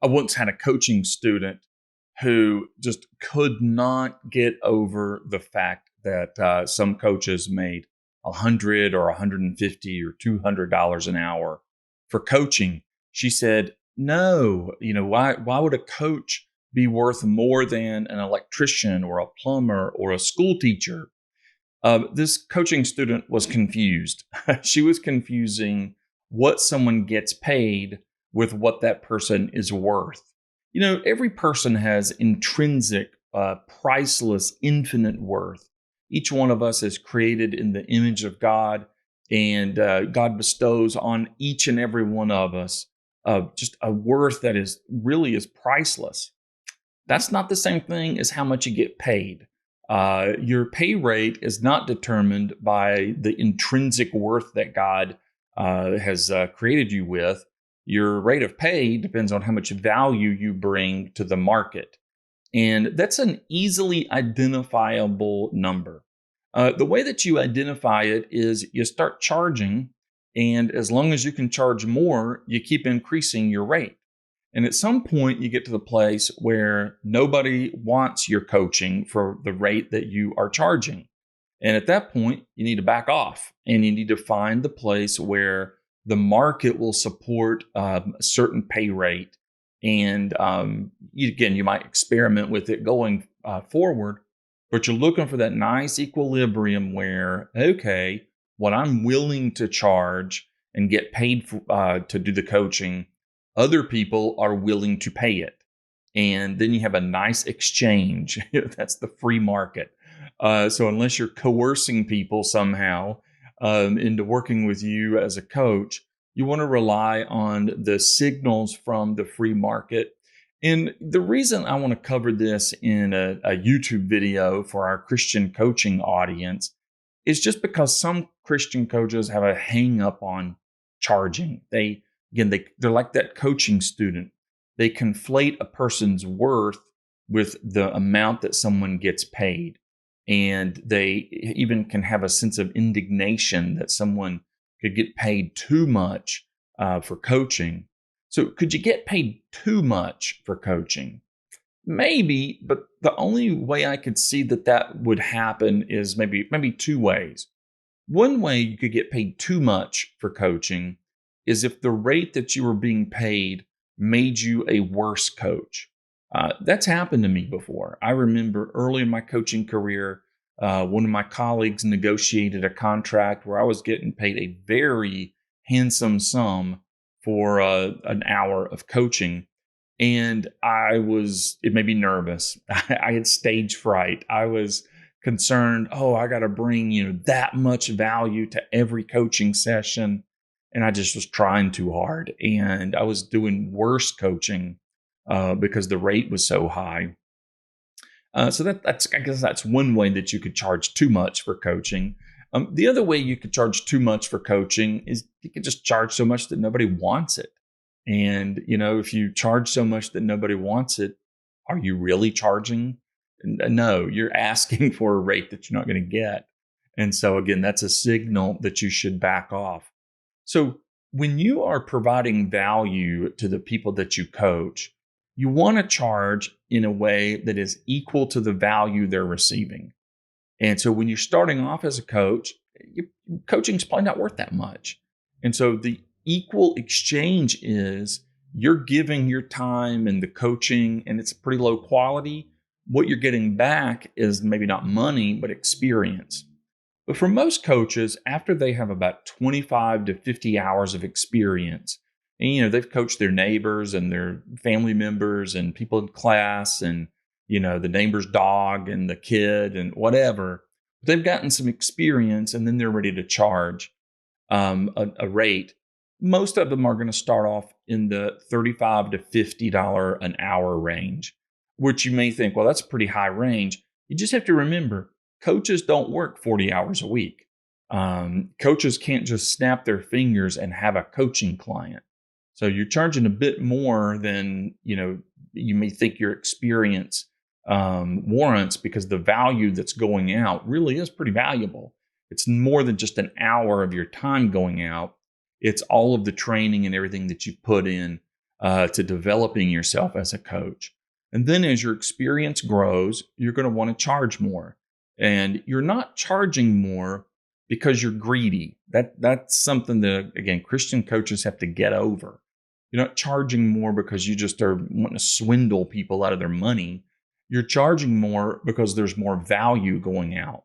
I once had a coaching student who just could not get over the fact that some coaches made 100 or 150 or $200 an hour for coaching. She said, "No, why would a coach be worth more than an electrician or a plumber or a school teacher?" This coaching student was confused. She was confusing what someone gets paid with what that person is worth. Every person has intrinsic, priceless, infinite worth. Each one of us is created in the image of God, and God bestows on each and every one of us just a worth that is priceless. That's not the same thing as how much you get paid. Your pay rate is not determined by the intrinsic worth that God has created you with. Your rate of pay depends on how much value you bring to the market. And that's an easily identifiable number. The way that you identify it is you start charging, and as long as you can charge more, you keep increasing your rate. And at some point, you get to the place where nobody wants your coaching for the rate that you are charging. And at that point, you need to back off and you need to find the place where the market will support a certain pay rate. And you might experiment with it going forward, but you're looking for that nice equilibrium where, okay, what I'm willing to charge and get paid for, to do the coaching, other people are willing to pay it. And then you have a nice exchange. That's the free market. So unless you're coercing people somehow into working with you as a coach, you want to rely on the signals from the free market. And the reason I want to cover this in a YouTube video for our Christian coaching audience is just because some Christian coaches have a hang up on charging. They're like that coaching student. They conflate a person's worth with the amount that someone gets paid. And they even can have a sense of indignation that someone could get paid too much for coaching. So could you get paid too much for coaching? Maybe, but the only way I could see that would happen is maybe two ways. One way you could get paid too much for coaching is if the rate that you were being paid made you a worse coach. That's happened to me before. I remember early in my coaching career, one of my colleagues negotiated a contract where I was getting paid a very handsome sum for an hour of coaching. And it made me nervous. I had stage fright. I was concerned, I got to bring, that much value to every coaching session. And I just was trying too hard. And I was doing worse coaching because the rate was so high. So I guess that's one way that you could charge too much for coaching. The other way you could charge too much for coaching is you could just charge so much that nobody wants it. And, if you charge so much that nobody wants it, are you really charging? No, you're asking for a rate that you're not going to get. And so again, that's a signal that you should back off. So when you are providing value to the people that you coach, you want to charge in a way that is equal to the value they're receiving. And so when you're starting off as a coach, coaching's probably not worth that much. And so the equal exchange is you're giving your time and the coaching, and it's pretty low quality. What you're getting back is maybe not money, but experience. But for most coaches, after they have about 25 to 50 hours of experience, and they've coached their neighbors and their family members and people in class and the neighbor's dog and the kid and whatever, they've gotten some experience and then they're ready to charge a rate. Most of them are going to start off in the $35 to $50 an hour range, which you may think, well, that's a pretty high range. You just have to remember, coaches don't work 40 hours a week. Coaches can't just snap their fingers and have a coaching client. So you're charging a bit more than, you may think your experience warrants, because the value that's going out really is pretty valuable. It's more than just an hour of your time going out. It's all of the training and everything that you put in to developing yourself as a coach. And then as your experience grows, you're going to want to charge more. And you're not charging more because you're greedy. That's something that, again, Christian coaches have to get over. You're not charging more because you just are wanting to swindle people out of their money. You're charging more because there's more value going out.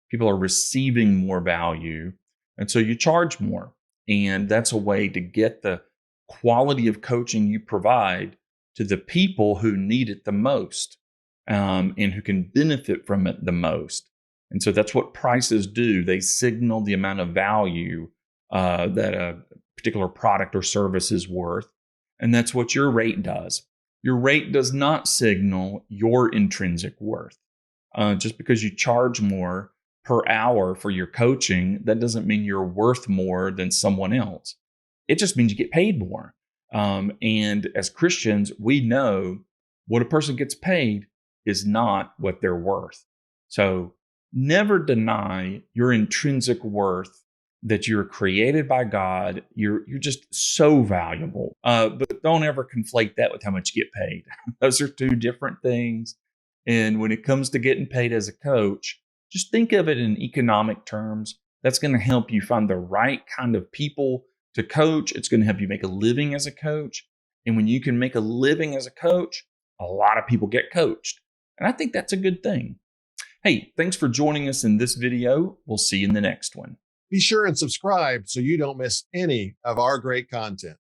People are receiving more value. And so you charge more. And that's a way to get the quality of coaching you provide to the people who need it the most, and who can benefit from it the most. And so that's what prices do. They signal the amount of value that a particular product or service is worth. And that's what your rate does. Your rate does not signal your intrinsic worth. Just because you charge more per hour for your coaching, that doesn't mean you're worth more than someone else. It just means you get paid more. And as Christians, we know what a person gets paid is not what they're worth. So never deny your intrinsic worth, that you're created by God. You're just so valuable. But don't ever conflate that with how much you get paid. Those are two different things. And when it comes to getting paid as a coach, just think of it in economic terms. That's going to help you find the right kind of people to coach. It's going to help you make a living as a coach. And when you can make a living as a coach, a lot of people get coached. And I think that's a good thing. Hey, thanks for joining us in this video. We'll see you in the next one. Be sure and subscribe so you don't miss any of our great content.